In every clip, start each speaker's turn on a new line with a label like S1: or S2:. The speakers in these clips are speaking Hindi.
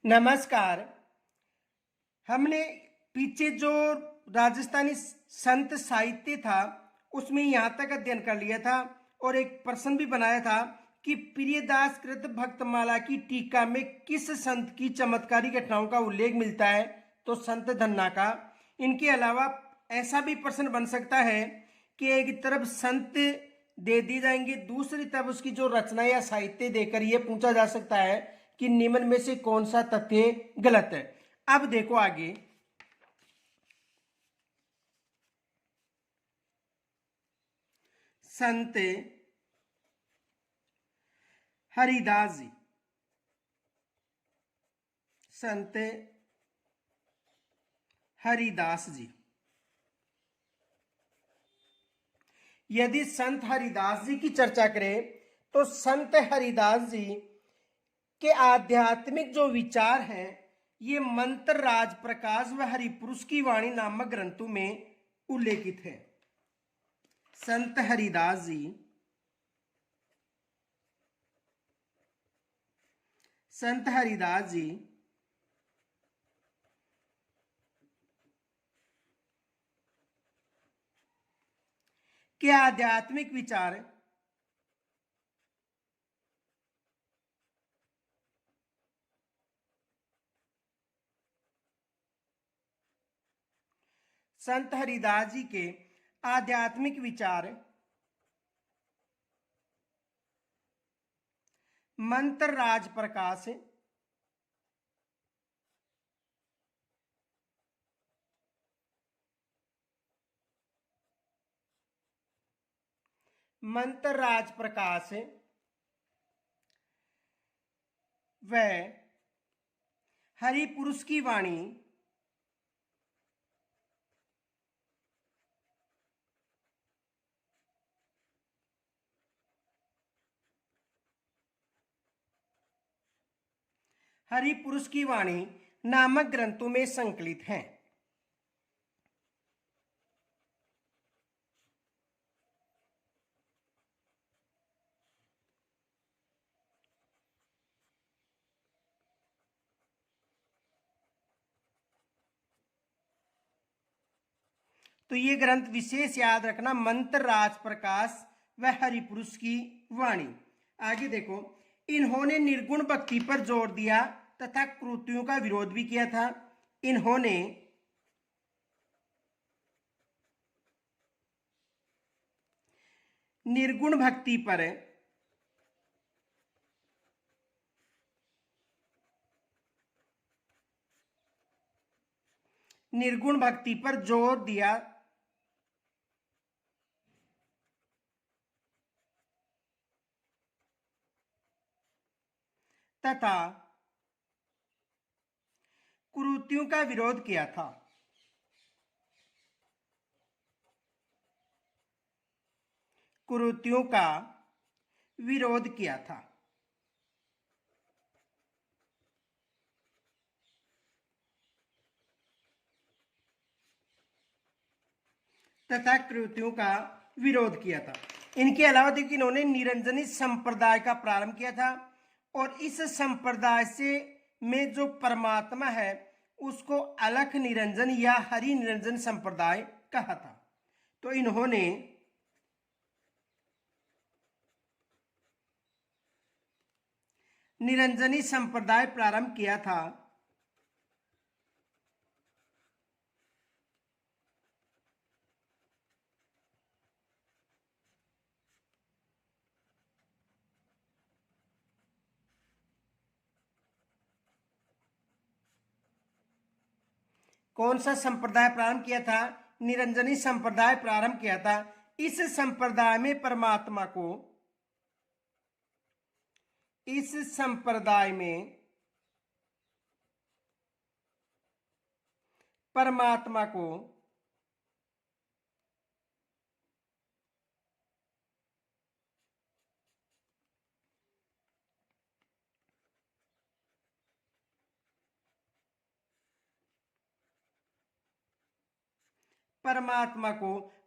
S1: नमस्कार। हमने पीछे जो राजस्थानी संत साहित्य था उसमें यहाँ तक अध्ययन कर लिया था और एक प्रश्न भी बनाया था कि प्रियदास कृत भक्तमाला की टीका में किस संत की चमत्कारी घटनाओं का उल्लेख मिलता है, तो संत धन्ना का। इनके अलावा ऐसा भी प्रश्न बन सकता है कि एक तरफ संत दे दी जाएंगे, दूसरी तरफ उसकी जो रचना या साहित्य देकर यह पूछा जा सकता है कि निम्न में से कौन सा तथ्य गलत है। अब देखो आगे, संत हरिदास जी, संत हरिदास जी, यदि संत हरिदास जी की चर्चा करें तो संत हरिदास जी के आध्यात्मिक जो विचार हैं ये मंत्र राज प्रकाश व हरिपुरुष की वाणी नामक ग्रंथों में उल्लेखित है। संत हरिदास जी के आध्यात्मिक विचार संत हरिदास जी के आध्यात्मिक विचार मंत्र राज प्रकाश मंत्र राज प्रकाश व हरिपुरुष की वाणी हरिपुरुष की वाणी नामक ग्रंथों में संकलित हैं। तो ये ग्रंथ विशेष याद रखना, मंत्र राज प्रकाश व हरिपुरुष की वाणी। आगे देखो, इन्होंने निर्गुण भक्ति पर जोर दिया तथा कृतियों का विरोध भी किया था। इन्होंने निर्गुण भक्ति पर जोर दिया तथा कुरीतियों का विरोध किया था। कुरीतियों का विरोध किया था। तथा कृतियों का विरोध किया था। इनके अलावा देखिए, इन्होंने निरंजनी संप्रदाय का प्रारंभ किया था और इस संप्रदाय से में जो परमात्मा है उसको अलख निरंजन या हरि निरंजन संप्रदाय कहा था। तो इन्होंने निरंजनी संप्रदाय प्रारंभ किया था। कौन सा संप्रदाय प्रारंभ किया था? निरंजनी संप्रदाय प्रारंभ किया था। इस संप्रदाय में परमात्मा को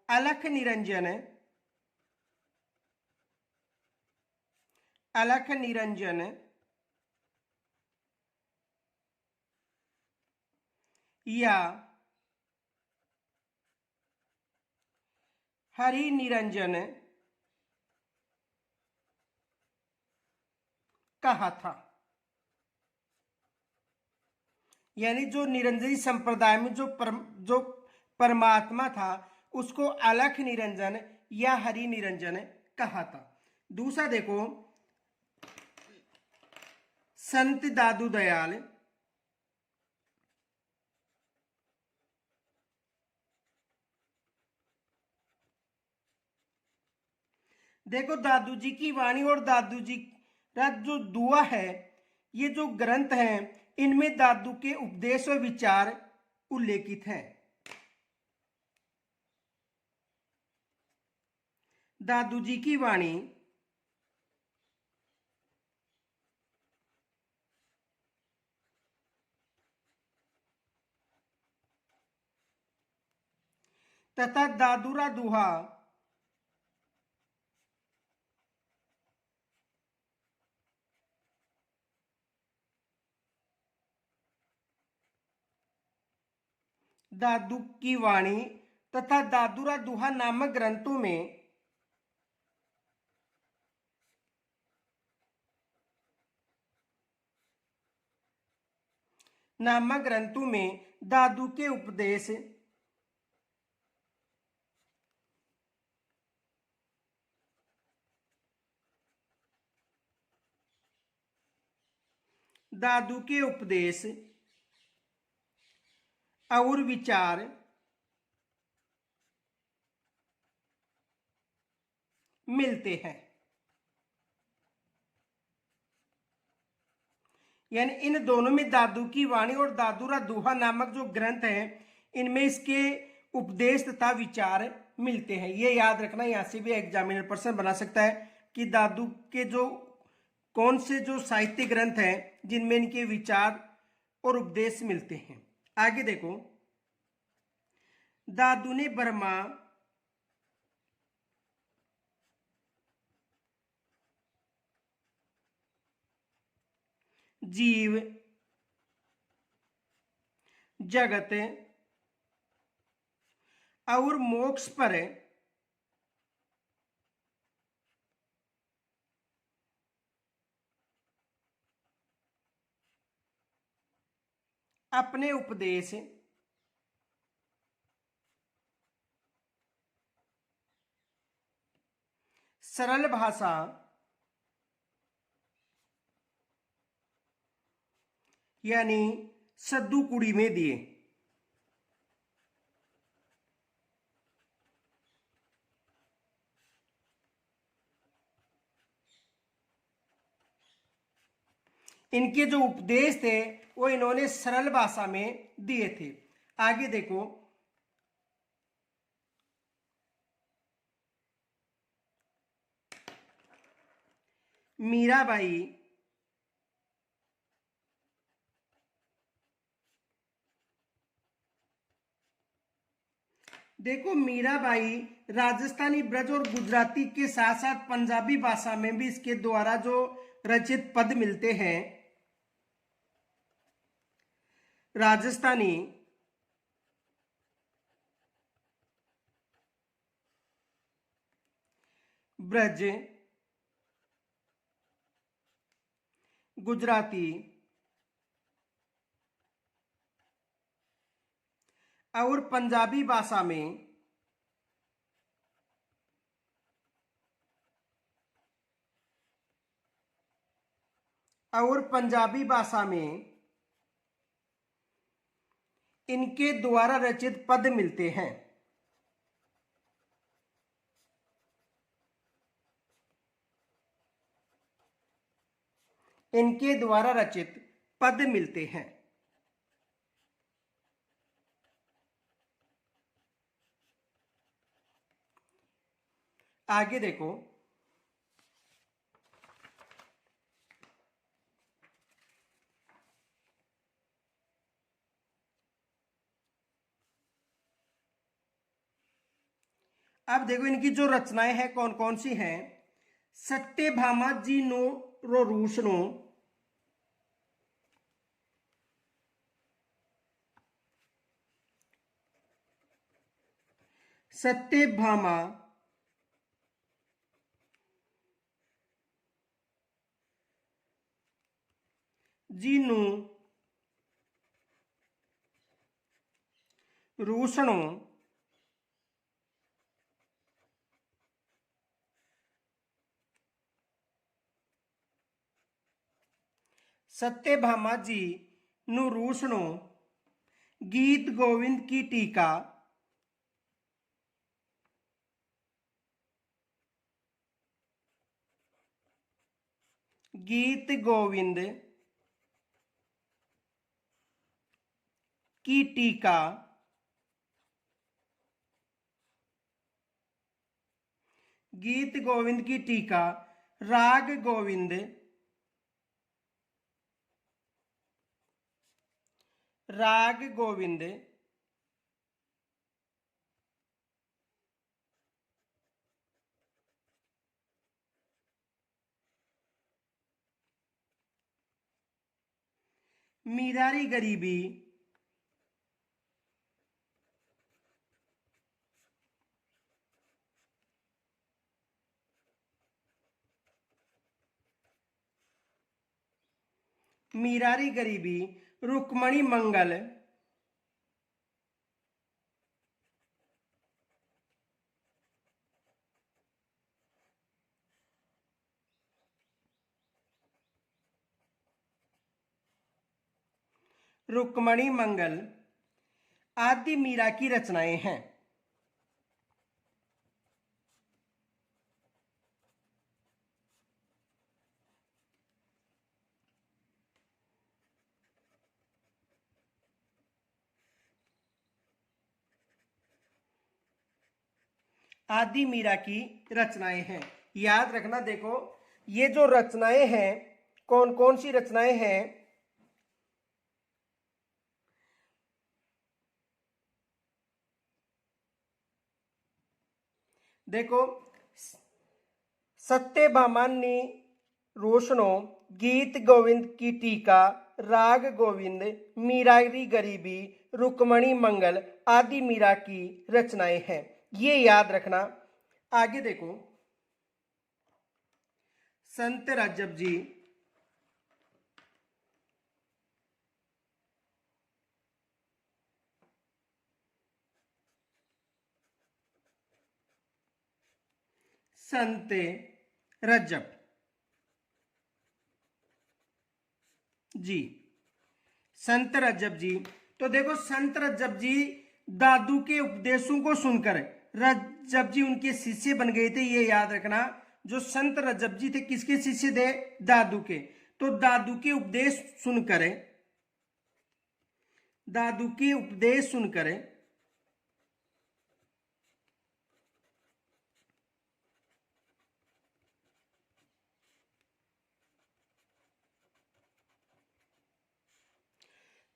S1: अलख निरंजन या हरि निरंजन कहा था। यानी जो निरंजनी संप्रदाय में जो परमात्मा था उसको अलख निरंजन या हरि निरंजन कहा था। दूसरा देखो, संत दादू दयाल देखो, दादू जी की वाणी और दादू जी का जो दुआ है, ये जो ग्रंथ हैं, इनमें दादू के उपदेश और विचार उल्लेखित हैं। दादू जी की वाणी तथा दादूरा दुहा दादू की वाणी तथा दादूरा दुहा नामक ग्रंथों में दादू के उपदेश और विचार मिलते हैं। यानी इन दोनों में, दादू की वाणी और दादूरा दुहा नामक जो ग्रंथ हैं, इनमें इसके उपदेश तथा विचार मिलते हैं। ये याद रखना, यहां से भी एग्जामिनर पर्सन बना सकता है कि दादू के जो कौन से जो साहित्य ग्रंथ हैं जिनमें इनके विचार और उपदेश मिलते हैं। आगे देखो, दादू ने ब्रह्मा, जीव, जगत और मोक्ष पर अपने उपदेश सरल भाषा यानी सद्दू कुड़ी में दिए। इनके जो उपदेश थे वो इन्होंने सरल भाषा में दिए थे। आगे देखो, मीराबाई देखो, मीराबाई राजस्थानी, ब्रज और गुजराती के साथ साथ पंजाबी भाषा में भी इसके द्वारा जो रचित पद मिलते हैं। राजस्थानी, ब्रज, गुजराती और पंजाबी भाषा में इनके द्वारा रचित पद मिलते हैं। इनके द्वारा रचित पद मिलते हैं। आगे देखो, अब देखो इनकी जो रचनाएं हैं कौन कौन सी हैं। सत्यभामा जी नो रो रूस नो, सत्यभामा जी नू रोशनों सत्यभामा जी नु रोशनों गीत गोविंद की टीका गीत गोविंद की टीका गीत गोविंद की टीका राग गोविंद राग गोविंद मीरारी गरीबी मीरारी गरीबी रुक्मणी मंगल रुक्मणी मंगल आदि मीरा की रचनाएं हैं। आदि मीरा की रचनाएं हैं। याद रखना, देखो ये जो रचनाएं हैं, कौन कौन सी रचनाएं हैं? देखो, सत्यभामा ने रोशनों, गीत गोविंद की टीका, राग गोविंद, मीरारी गरीबी, रुक्मणी मंगल आदि मीरा की रचनाएं हैं। ये याद रखना। आगे देखो, संत रजब जी संत रजब जी संत रजब जी। तो देखो, संत रजब जी दादू के उपदेशों को सुनकर रजब जी उनके शिष्य बन गए थे। ये याद रखना, जो संत रजब जी थे किसके शिष्य थे? दादू के। तो दादू के उपदेश सुनकर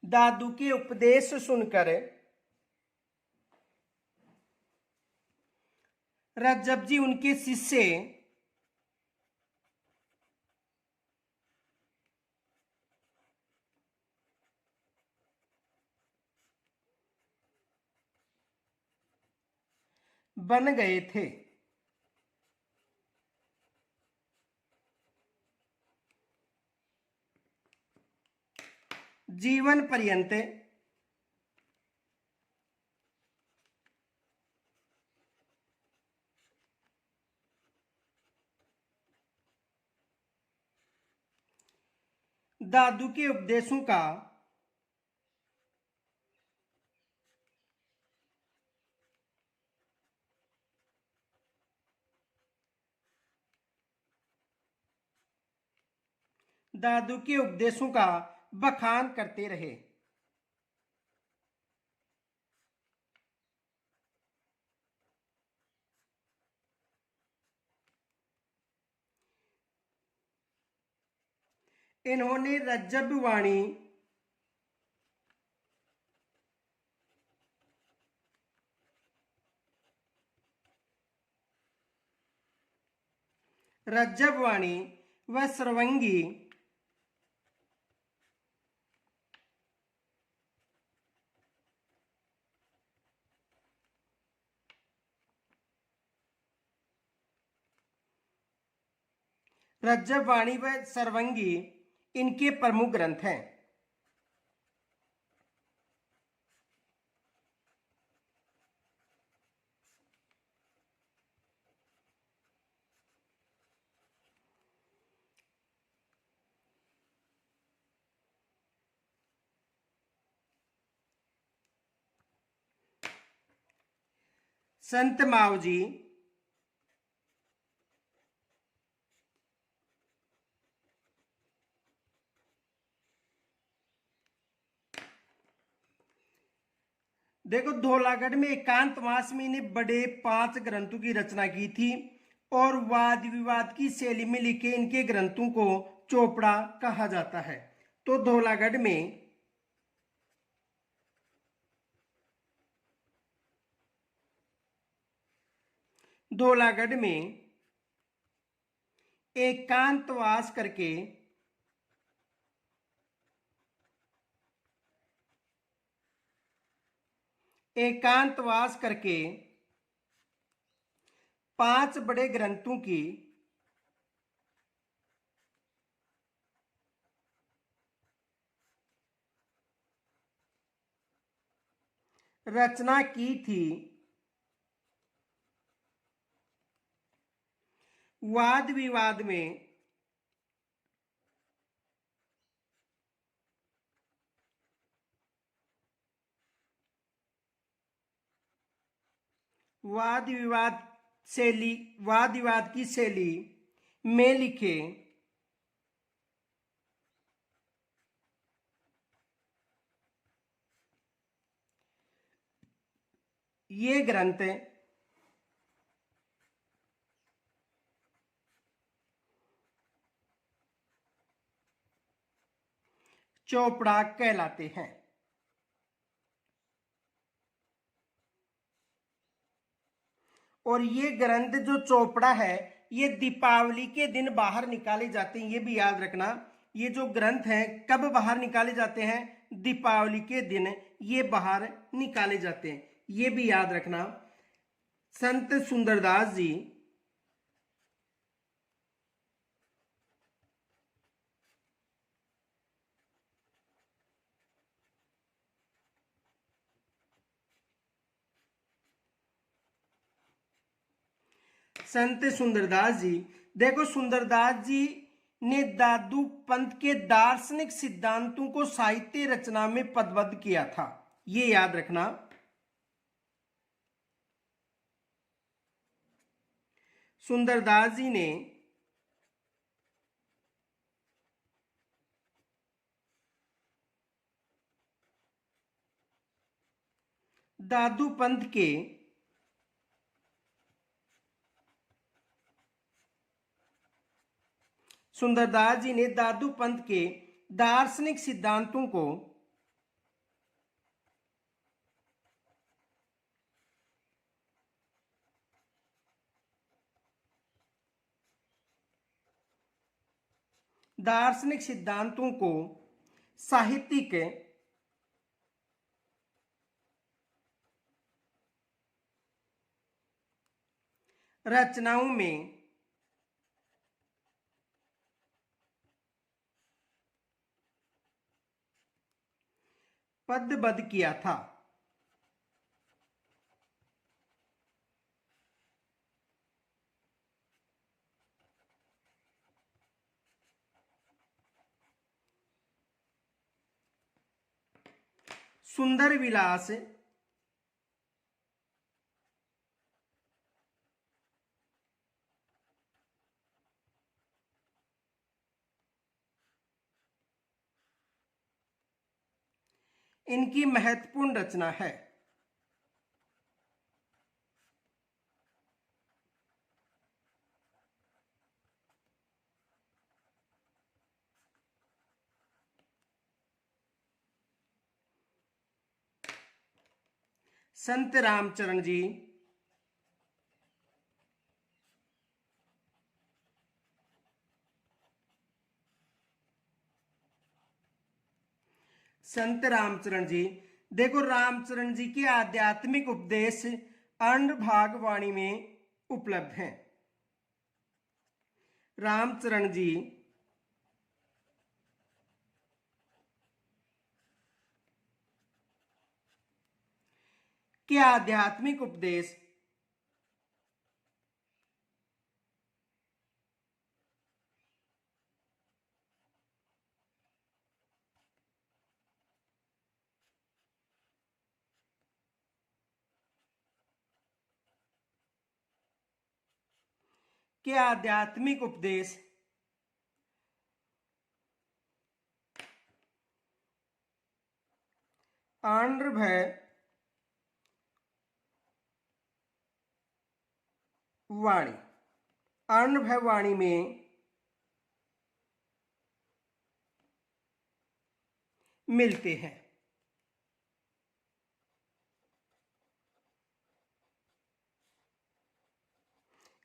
S1: दादू के उपदेश सुनकर रजब जी उनके शिष्य बन गए थे। जीवन पर्यंत दादू के उपदेशों का बखान करते रहे। इन्होंने रज्जबवाणी व सर्वंगी रज्जबवाणी व सर्वंगी इनके प्रमुख ग्रंथ हैं। संत मावजी, देखो धौलागढ़ में एकांतवास में इन्हें बड़े 5 ग्रंथों की रचना की थी और वाद विवाद की शैली में लिखे इनके ग्रंथों को चोपड़ा कहा जाता है। तो धौलागढ़ में एकांतवास करके एकांतवास करके 5 बड़े ग्रंथों की रचना की थी। वाद विवाद में वाद विवाद की शैली में लिखे ये ग्रंथ चोपड़ा कहलाते हैं। और ये ग्रंथ जो चोपड़ा है ये दीपावली के दिन बाहर निकाले जाते हैं, ये भी याद रखना। ये जो ग्रंथ हैं कब बाहर निकाले जाते हैं? दीपावली के दिन ये बाहर निकाले जाते हैं, ये भी याद रखना। संत सुंदरदास जी देखो सुंदरदास जी ने दादू पंथ के दार्शनिक सिद्धांतों को साहित्य रचना में पदबद्ध किया था, ये याद रखना। सुंदरदास जी ने दादू पंथ के दार्शनिक सिद्धांतों को साहित्यिक रचनाओं में पदबद्ध किया था। सुंदर विलास इनकी महत्वपूर्ण रचना है। संत रामचरण जी देखो रामचरण जी के आध्यात्मिक उपदेश अष्टभाग वाणी में उपलब्ध हैं। रामचरण जी के आध्यात्मिक उपदेश के आध्यात्मिक उपदेश आंध्रभय वाणी आंध्रभय वाणी में मिलते हैं।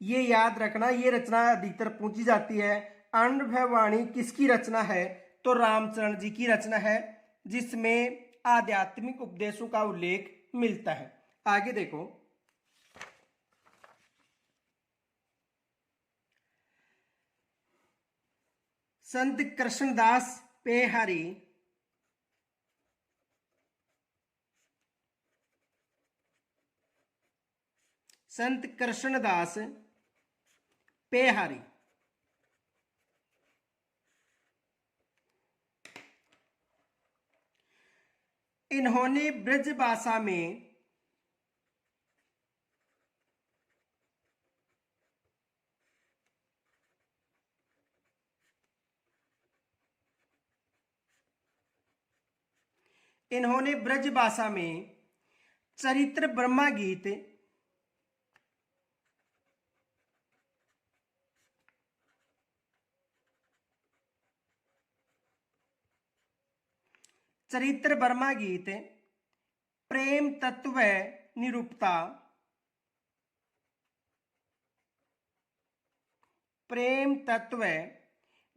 S1: ये याद रखना, ये रचना अधिकतर पूछी जाती है। आंध्रभय वाणी किसकी रचना है? तो रामचरण जी की रचना है, जिसमें आध्यात्मिक उपदेशों का उल्लेख मिलता है। आगे देखो, संत कृष्णदास पेहारी संत कृष्णदास पेहारी इन्होंने ब्रज भाषा में चरित्र ब्रह्मा गीत प्रेम तत्व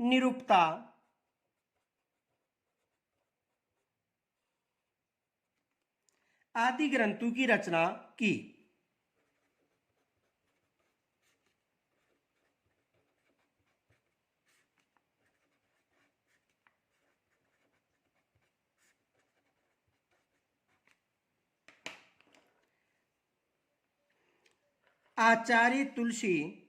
S1: निरूपता आदि ग्रंथों की रचना की। आचार्य तुलसी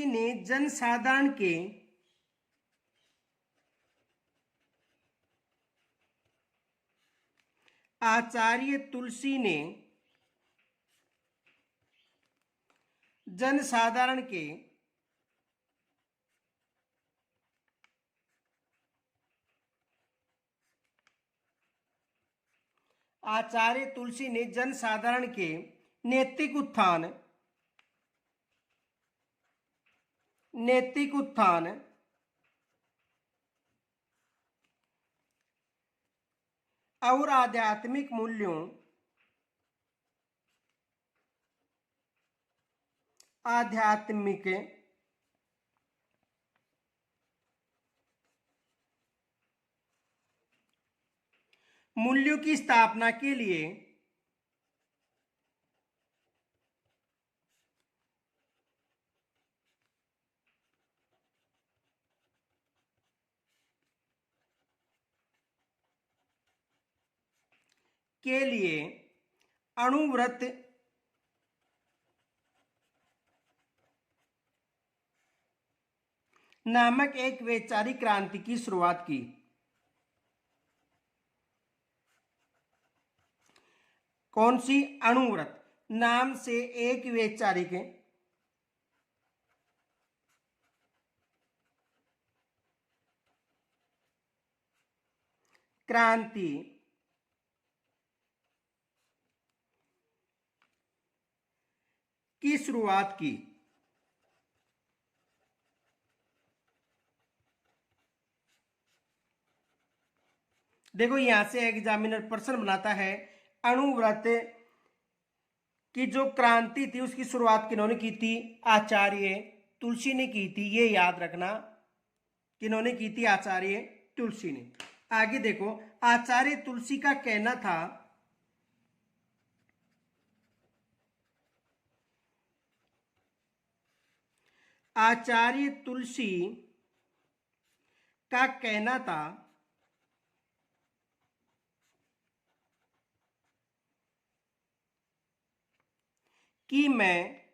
S1: ने जनसाधारण के आचार्य तुलसी ने जनसाधारण के नैतिक उत्थान और आध्यात्मिक मूल्यों की स्थापना के लिए अणुव्रत नामक एक वैचारिक क्रांति की शुरुआत की। कौन सी? अणुव्रत नाम से एक वैचारिक क्रांति की शुरुआत की। देखो, यहां से एग्जामिनर प्रश्न बनाता है, अणुव्रत की जो क्रांति थी उसकी शुरुआत किन्होंने की थी? आचार्य तुलसी ने की थी। ये याद रखना, किन्होंने की थी? आचार्य तुलसी ने। आगे देखो, आचार्य तुलसी का कहना था, आचार्य तुलसी का कहना था कि मैं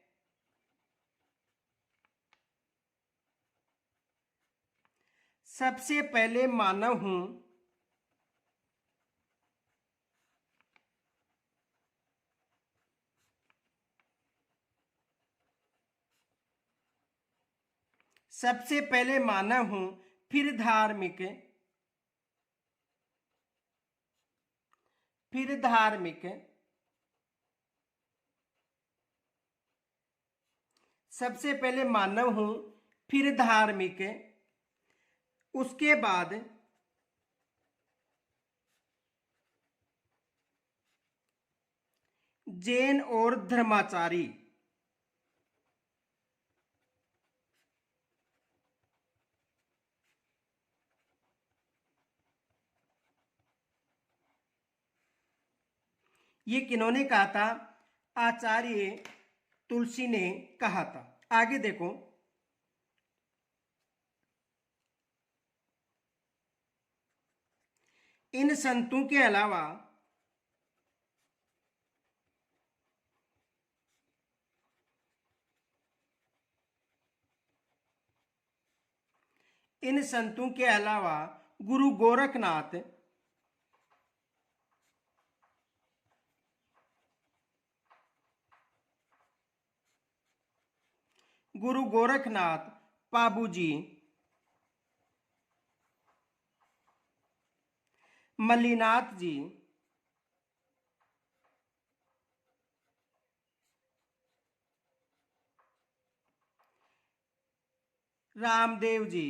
S1: सबसे पहले मानव हूं सबसे पहले मानव हूं, फिर धार्मिक, फिर धार्मिक, सबसे पहले मानव हूं फिर धार्मिक, उसके बाद जैन और धर्माचारी। ये किन्होंने कहा था? आचार्य तुलसी ने कहा था। आगे देखो, इन संतों के अलावा इन संतों के अलावा गुरु गोरखनाथ, गुरु गोरखनाथ, पाबूजी, मल्लीनाथ जी, रामदेव जी,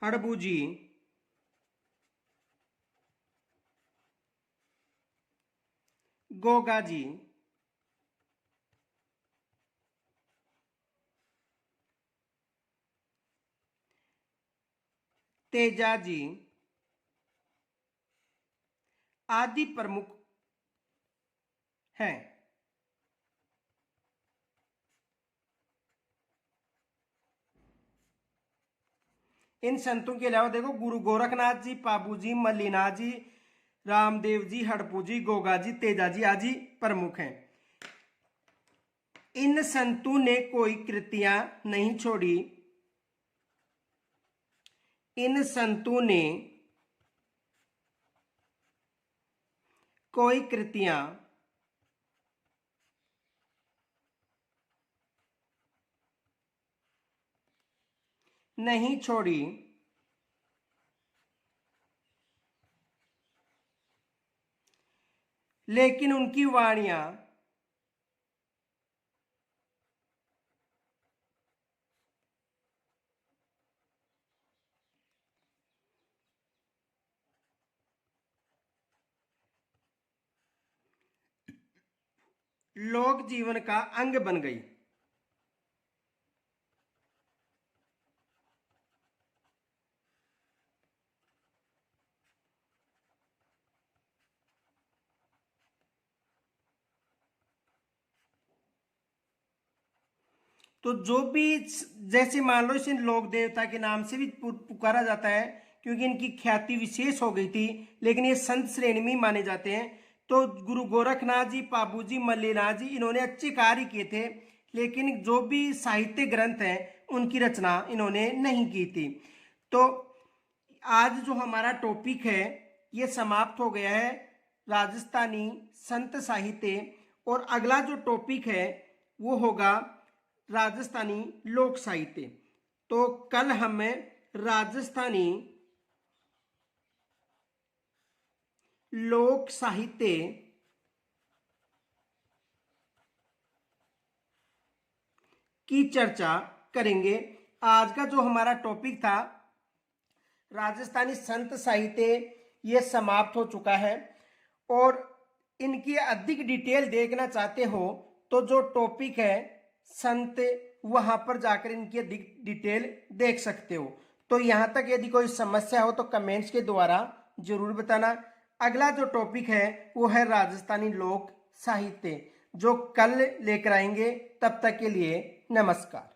S1: हड़बू जी, गोगा जी, तेजा जी आदि प्रमुख हैं। इन संतों के अलावा देखो, गुरु गोरखनाथ जी, पाबू जी, मल्लीनाथ जी, रामदेव जी, हड़पू जी, गोगा जी, तेजा जी आदि प्रमुख हैं। इन संतों ने कोई कृतियां नहीं छोड़ी, इन संतों ने कोई कृतियां नहीं छोड़ी, लेकिन उनकी वाणियां लोक जीवन का अंग बन गई। तो जो भी, जैसे मान लो इसे लोक देवता के नाम से भी पुकारा जाता है, क्योंकि इनकी ख्याति विशेष हो गई थी, लेकिन ये संत श्रेणी में माने जाते हैं। तो गुरु गोरखनाथ जी, पाबू जी, मल्लीनाथ जी, इन्होंने अच्छे कार्य किए थे, लेकिन जो भी साहित्य ग्रंथ हैं उनकी रचना इन्होंने नहीं की थी। तो आज जो हमारा टॉपिक है ये समाप्त हो गया है, राजस्थानी संत साहित्य। और अगला जो टॉपिक है वो होगा राजस्थानी लोक साहित्य। तो कल हमें राजस्थानी लोक साहित्य की चर्चा करेंगे। आज का जो हमारा टॉपिक था राजस्थानी संत साहित्य ये समाप्त हो चुका है। और इनकी अधिक डिटेल देखना चाहते हो तो जो टॉपिक है संत, वहां पर जाकर इनकी अधिक डिटेल देख सकते हो। तो यहां तक यदि कोई समस्या हो तो कमेंट्स के द्वारा जरूर बताना। अगला जो टॉपिक है वो है राजस्थानी लोक साहित्य, जो कल लेकर आएंगे। तब तक के लिए नमस्कार।